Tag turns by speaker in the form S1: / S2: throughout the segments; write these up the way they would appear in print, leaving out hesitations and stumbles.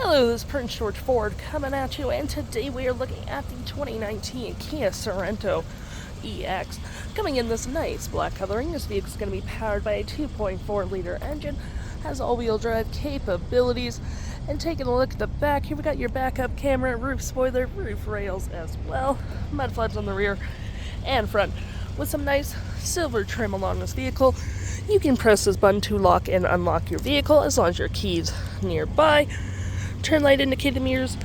S1: Hello, this is Prince George Ford coming at you, and today we are looking at the 2019 Kia Sorento EX. Coming in this nice black coloring, this vehicle is going to be powered by a 2.4-liter engine, has all-wheel drive capabilities, and taking a look at the back, here we got your backup camera, roof spoiler, roof rails as well, mud flaps on the rear and front, with some nice silver trim along this vehicle. You can press this button to lock and unlock your vehicle as long as your key's nearby. Turn light indicator mirrors,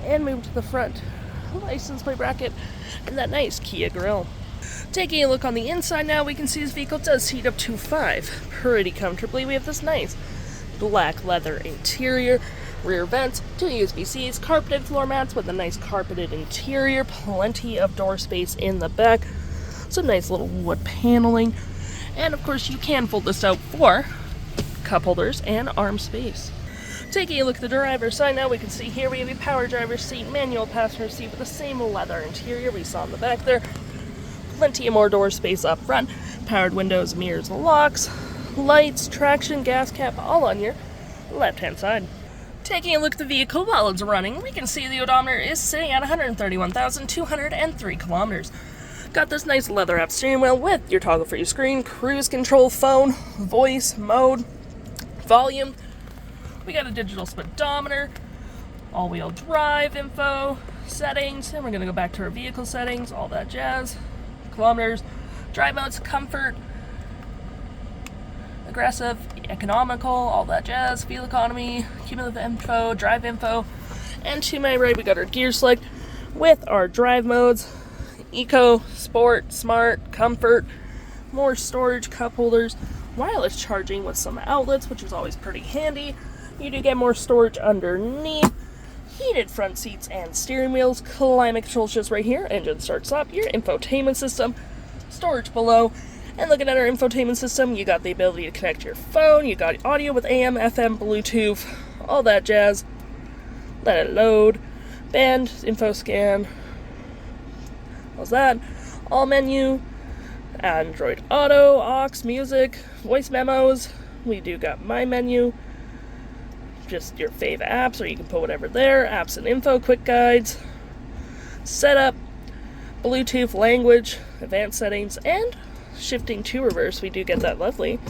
S1: and move to the front license plate bracket and that nice Kia grille. Taking a look on the inside now, we can see this vehicle does seat up to 5 pretty comfortably. We have this nice black leather interior, rear vents, 2 USB-Cs, carpeted floor mats with a nice carpeted interior, plenty of door space in the back, some nice little wood paneling, and of course you can fold this out for cup holders and arm space. Taking a look at the driver's side now, we can see here we have a power driver's seat, manual passenger seat with the same leather interior we saw in the back there. Plenty of more door space up front, powered windows, mirrors, locks, lights, traction, gas cap, all on your left-hand side. Taking a look at the vehicle while it's running, we can see the odometer is sitting at 131,203 kilometers. Got this nice leather-wrapped steering wheel with your toggle-free screen, cruise control, phone, voice, mode, volume. We got a digital speedometer, all-wheel drive info, settings, and we're going to go back to our vehicle settings, all that jazz, kilometers, drive modes, comfort, aggressive, economical, all that jazz, fuel economy, cumulative info, drive info, and to my right we got our gear select with our drive modes, eco, sport, smart, comfort, more storage, cup holders, wireless charging with some outlets, which is always pretty handy. You do get more storage underneath, heated front seats and steering wheels, climate control just right here, engine starts up, your infotainment system, storage below, and looking at our infotainment system, you got the ability to connect your phone, you got audio with AM, FM, Bluetooth, all that jazz, let it load, band, info scan, how's that, all menu, Android Auto, aux, music, voice memos, we do got my menu, just your fave apps, or you can put whatever there, apps and info, quick guides, setup, Bluetooth, language, advanced settings, and shifting to reverse, we do get that lovely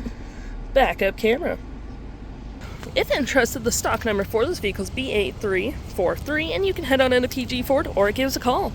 S1: backup camera. If interested, the stock number for this vehicle is B8343, and you can head on into PG Ford or give us a call.